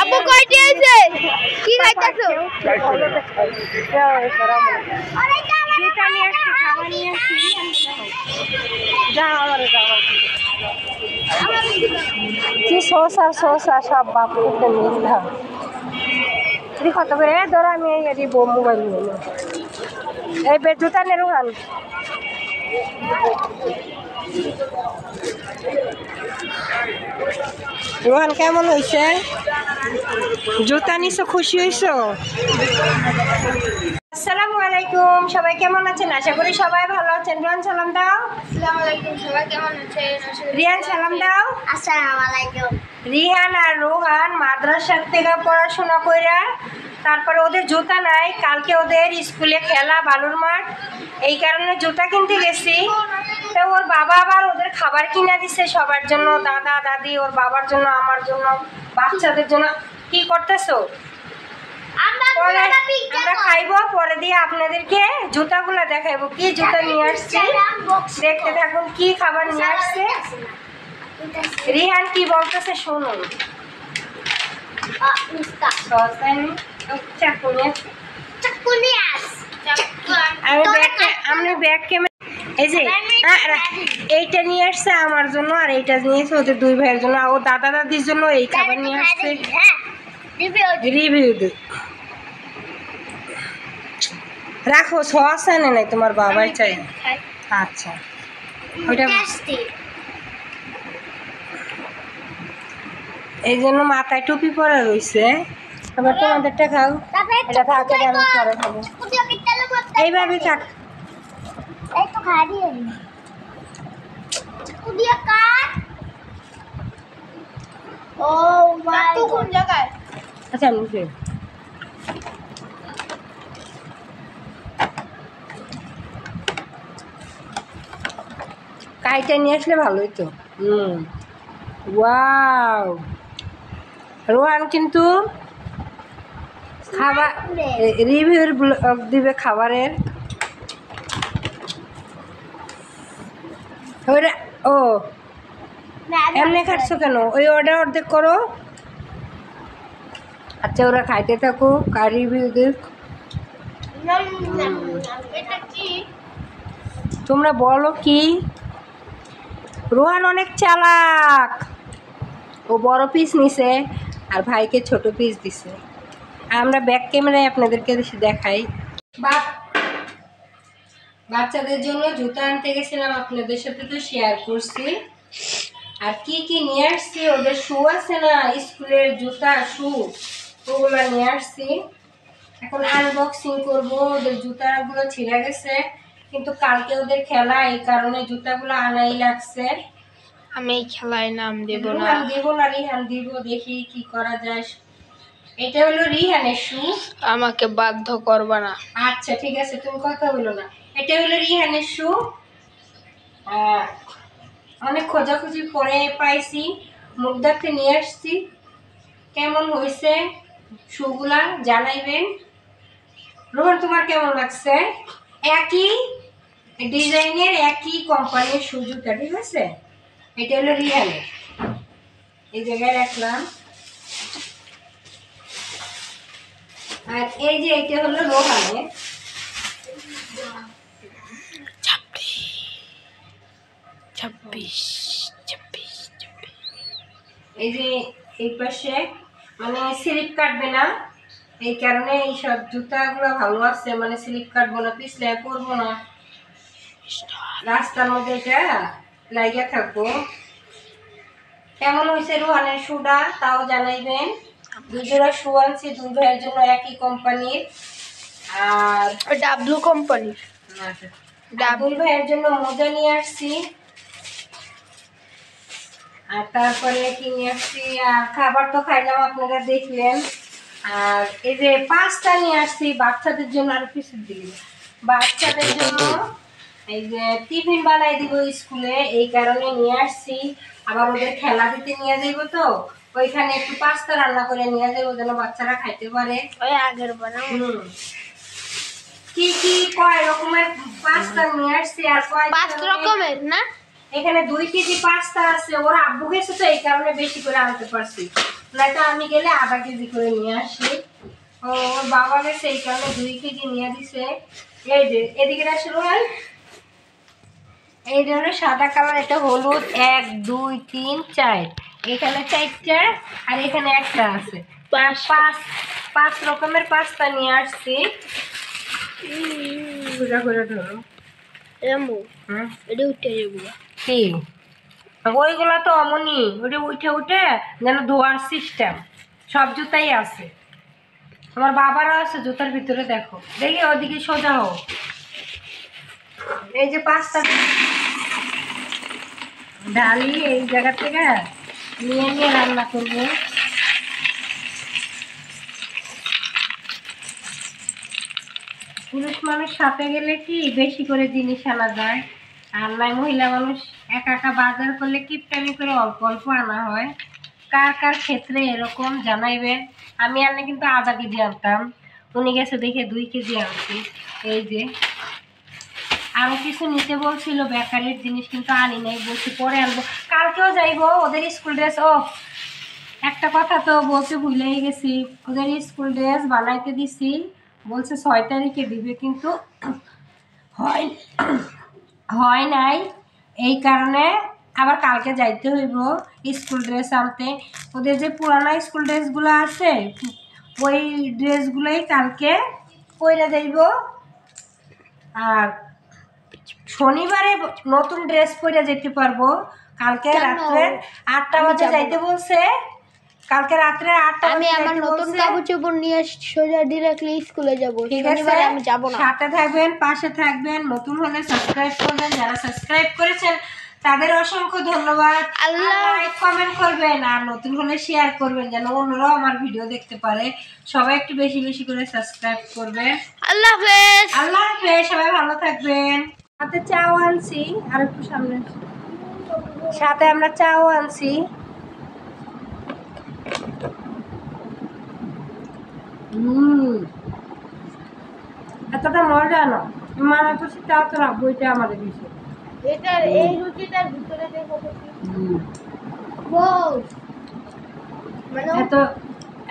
আব্বু কয়টি আছে কি খাইতাছো? কি শসা সব বাপ করতে মিললাম কত করে ধরো আমি এই মোবাইল নিয়ে এই জুতা নে রোহান রোহান কেমন হয়েছে জুতা নিছো খুশি হয়েছো আসসালামু আলাইকুম সবাই কেমন আছেন আশা করি সবাই ভালো আছেন রোহান সালাম দাও আসসালামু আলাইকুম সবাই কেমন আছেন রিয়ান সালাম দাও আসসালামু আলাইকুম রিহান আর রোহান মাদ্রাসা থেকে পড়াশোনা কইরা তারপরে ওদের জুতা নাই কালকে ওদের স্কুলে খেলা বালুর মাঠ এই কারণে জুতা কিনতে গেছি তো ওর বাবা আবার ওদের খাবার কিনা দিচ্ছে সবার জন্য দাদা দাদি ওর বাবার জন্য আমার জন্য বাচ্চাদের জন্য কি করতেছো পরে আমরা খাইবো পরে দিয়ে আপনাদেরকে জুতাগুলো দেখাইবো কি জুতা নিয়ে আসছে দেখতে থাকুন কি খাবার নিয়ে আসছে রিহান কি বলতেছে শুনুন আমি ব্যাগকে এই যে এইটা নিয়ে আসছে আমার জন্য আর এইটা নিয়েছে ওদের দুই ভাইয়ের জন্য ও দাদা দাদির জন্য এই খাবার নিয়ে আসছে রিভিউ দে রাখো সস আনে নাই তোমার বাবাই চাই আচ্ছা ওইটা এই জন্য মাথায় টুপি পরা রয়েছে আবার তোমাদেরটা খাও এটা থাকে আমি পরে খাবো এইভাবে কাট এই তো খাড়ি কুদিয়া কাট ও মাই গড কোন জায়গায় আচ্ছা আমি কাইটা নিয়ে আসলে ভালোই তো ওয়াও রোহান কিন্তু খাবার রিভিউর ব্লগ দিবে খাবারের ওরা ও এমনি খাচ্ছো কেন ওই অর্ডার অর্ধেক করো আচ্ছা ওরা খাইতে থাকুক আর রিভিউ দেখ এটা কি তোমরা বলো কি রোহান অনেক চালাক ও বড় পিস নিছে আর ভাইকে ছোট পিস দিছে আমরা ব্যাক ক্যামেরায় আপনাদেরকে দেখাই বাচ্চাদের জন্য জুতা আনতে গেছিলাম আপনাদের সাথে তো শেয়ার করছি আর কি কি নিয়ে আসছি ওদের শু আছে না স্কুলের জুতা শু ওগুলো নিয়ে আসছি এখন আনবক্সিং করবো ওদের জুতাগুলো ছিঁড়ে গেছে কিন্তু কালকে ওদের খেলা এই কারণে জুতাগুলো আনাই লাগছে আমি এই খেলায় নাম দেব না রিহান দিব দেখি কি করা যায় এটা হলো রিহানের শু আমাকে বাধ্য করবা না আচ্ছা ঠিক আছে তুমি কথা বলো না এটা হলো রিহানের শু অনেক খোঁজাখুঁজি পরে পাইছি মুগ্ধাকে নিয়ে আসছি কেমন হয়েছে শুগুলা জানাইবেন রোহন তোমার কেমন লাগছে একই ডিজাইনের একই কোম্পানির শু জুতা ঠিক আছে এটা হলো রিহানের এই জায়গায় রাখলাম আর এই যে এটা হলো রোহানের এই যে এই পাশে মানে স্লিপ কাটবে না এই কারণে এই সব জুতাগুলো ভালো আছে মানে স্লিপ কাটবো না পিছলে পরবো না রাস্তার মধ্যে এটা লাগিয়ে থাকবো কেমন হয়েছে রোহানের শুটা তাও জানাইবেন দুই জোড়া শু আনছি দুই ভাইয়ের জন্য একই কোম্পানির আর ডাব্লু কোম্পানির দুই ভাইয়ের জন্য মোজা নিয়ে আসছি আর তারপরে কি নিয়ে আসছি আর খাবার তো খাইলাম আপনারা দেখলেন আর এই যে পাস্তা নিয়ে আসছি বাচ্চাদের জন্য আর কিছু দিই বাচ্চাদের জন্য এই যে টিফিন বানাই দিব স্কুলে এই কারণে নিয়ে আসছি আবার ওদের খেলা দিতে নিয়ে যাইব তো ওইখানে একটু পাস্তা রান্না করে নিয়ে যাবো যেন বাচ্চারা খাইতে পারে ওই আগের বানাও কি কি কয় রকমের পাস্তা নিয়ে আসছি আর কয় 5 রকমের না এখানে 2 কেজি পাস্তা আছে ওরা আব্বু গেছে তো এই কারণে বেশি করে আনতে পারছি নয়তো আমি গেলে আধা কেজি করে নিয়ে আসি। ও ওর বাবা গেছে এই কারণে 2 কেজি নিয়ে দিছে। এই যে এদিকে আসো রোহান, এই হলো সাদা কালার, এটা হলুদ 1 2 3 4, এখানে 4টা আর এখানে একটা আছে, 5 রকমের পাস্তা নিয়ে আসছি। সোজা করে ধরো। এমু এটা উঠে যাবো কি ওইগুলো তো অমনি ওটা উঠে উঠে যেন ধোয়ার সিস্টেম, সব জুতাই আছে। আমার বাবারও আছে জুতার ভিতরে, দেখো দেখি ওদিকে সোজা হোক। এই যে পাস্তা ডালি এই জায়গা থেকে নিয়ে নিয়ে রান্না করবো। পুরুষ মানুষ সাথে গেলে কি বেশি করে জিনিস আনা যায়, আর নয় মহিলা মানুষ একা একা বাজার করলে কিপটামি করে অল্প অল্প আনা হয়। কার কার ক্ষেত্রে এরকম জানাইবেন। আমি আনলে কিন্তু আধা কেজি আনতাম, উনি গেছে দেখে 2 কেজি আনছি। এই যে আরো কিছু নিতে বলছিল বেকারির জিনিস, কিন্তু আনি নাই, বলছি পরে আনবো, কালকেও যাইবো ওদের স্কুল ড্রেস। ও একটা কথা তো বলতে ভুলেই গেছি, ওদের স্কুল ড্রেস বানাইতে দিছি, বলছে 6 তারিখে দিবে, কিন্তু হয় নাই। এই কারণে আবার কালকে যাইতে হইব স্কুল ড্রেস আনতে। ওদের যে পুরানো স্কুল ড্রেসগুলো আছে ওই ড্রেসগুলোই কালকে পরে যাইব, আর শনিবারে নতুন ড্রেস পরে যেতে পারবো। কালকে রাত্রে 8টা বাজে যাইতে বলছে, কালকে রাত্রে 8টা আমি আমার নতুন কাপড় চোপড় নিয়ে সোজা ডিরেক্টলি স্কুলে যাব। শনিবার আমি যাব না। সাথে থাকবেন, পাশে থাকবেন, নতুন হলে সাবস্ক্রাইব করবেন, যারা সাবস্ক্রাইব করেছেন তাদের অসংখ্য ধন্যবাদ। লাইক কমেন্ট করবেন, আর নতুন হলে শেয়ার করবেন যেন অন্যরাও আমার ভিডিও দেখতে পারে। সবাই একটু বেশি বেশি করে সাবস্ক্রাইব করবেন। আল্লাহ হাফেজ। আল্লাহ হাফেজ, সবাই ভালো থাকবেন। সাথে চাও আনছি, আর একটু সামনে সাথে আমরা চাও আনছি। এতটা মজা না, মানে করছি চাও তো রাখবো, এটা আমাদের বিষয়। এটার এই রুটিটার ভিতরে দেখো মানে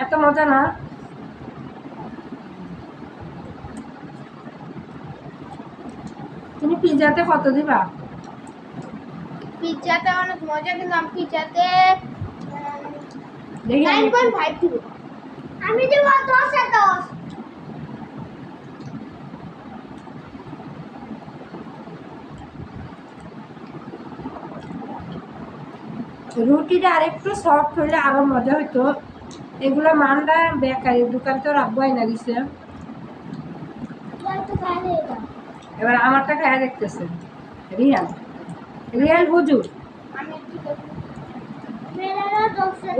এত মজা না। তুমি পিজ্জাতে কত দিবা? পিজ্জাতে অনেক মজা, কিন্তু আমি পিজ্জাতে দেখি 9.5 দিব। আমি দেব 10/10। রুটিটা আরেকটু সফট হলে আরো মজা হইতো। এগুলো মান্ডা বেকারি দোকান তো রাখবোই না দিছে। এবার আমারটা খায় দেখতেছে রিয়াল, রিয়াল হুজুর।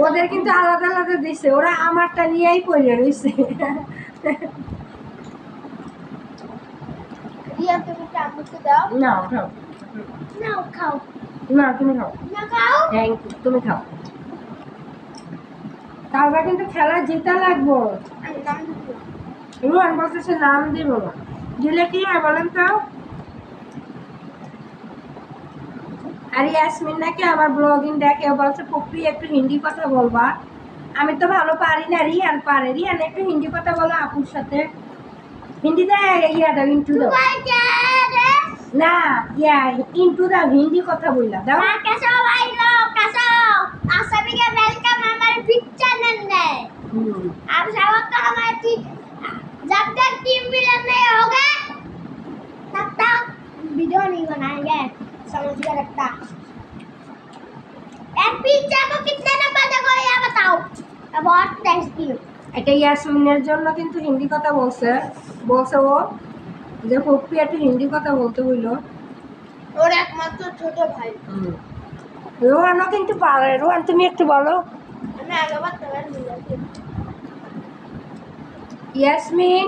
ওদের কিন্তু আলাদা আলাদা দিছে, ওরা আমারটা নিয়েই পড়ে রয়েছে। রিয়া তুমি কি আমাকে দাও? না খাও, নাও খাও। না তুমি খাও, না খাও। থ্যাংক ইউ, তুমি খাও। কালকে কিন্তু খেলা জেতা লাগবো। আমি নাম দিব। রোহান বলতেছে নাম দিব না, দিলে কি হয় বলেন তো? আর ইয়াসমিন নাকি আমার ব্লগিং দেখে, বলছে পপ্পি একটু হিন্দি কথা বলবা। আমি তো ভালো পারি না, রিয়ান পারে। রিয়ান একটু হিন্দি কথা বলো আপুর সাথে, হিন্দিতে ইয়া দাও, ইন্টু দাও না, ইয়া ইন্টু দাও, হিন্দি কথা বললা দাও। कैसे हो भाई लोग, कैसे हो आप सभी का वेलकम हमारे बिग चैनल में। आप स्वागत करो हमारे टीम। जब तक टीम विनर नहीं होगा तब तक वीडियो नहीं बनाएंगे, समझ गए लगता। एक पिज्जा को कितने नंबर दोगे ये बताओ, बहुत टेस्टी। এটা ইয়াসমিনের জন্য কিন্তু হিন্দি কথা বলছে ও, যে পপ্পি একটু হিন্দি কথা বলতে হইলো। ওর একমাত্র ছোট ভাই। রোহানও কিন্তু পারে। রোহান তুমি একটু বলো। আমি আগেবার তোমার মিলাতে। ইয়াসমিন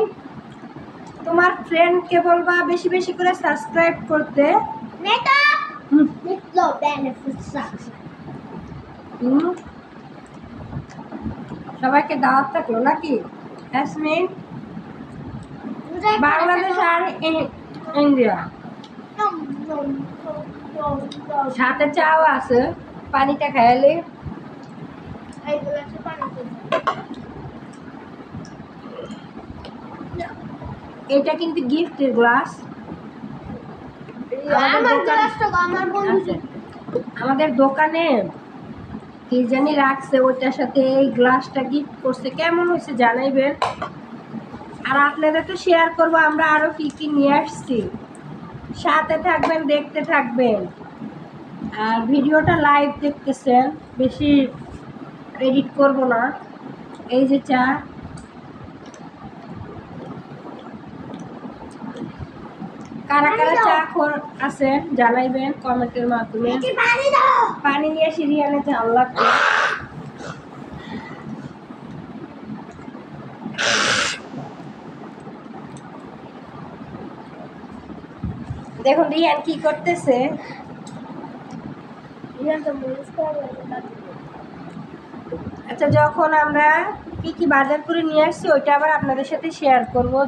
তোমার ফ্রেন্ডকে বলবা বেশি বেশি করে সাবস্ক্রাইব করতে। নেতা নিতলো বেনিফিট সাকস। সবাইকে দাওয়াত থাকলো নাকি? ইয়াসমিন বাংলাদেশ আর ইন্ডিয়া সাথে চাও আছে, পানিটা খাইলে এই গ্লাসে পানি এটা কিন্তু গিফটের গ্লাস। আমাদের দোকানে কি জানি রাখছে, ওইটার সাথে এই গ্লাসটা গিফট করছে। কেমন হয়েছে জানাইবেন। আর আপনাদের তো শেয়ার করবো আমরা আরো কি কি নিয়ে আসছি। সাথে থাকবেন, দেখতে থাকবেন। আর ভিডিওটা লাইভ দেখতেছেন, বেশি এডিট করব না। এই যে চা, কারা কারা চা খোর আছেন জানাইবেন কমেন্টের মাধ্যমে। পানি নিয়ে সিরিয়ালে ঝাল লাগবে। দেখুন রিয়ান কি করতেছে। আচ্ছা, যখন আমরা কি কি বাজার করে নিয়ে আসছি ওইটা আবার আপনাদের সাথে শেয়ার করবো।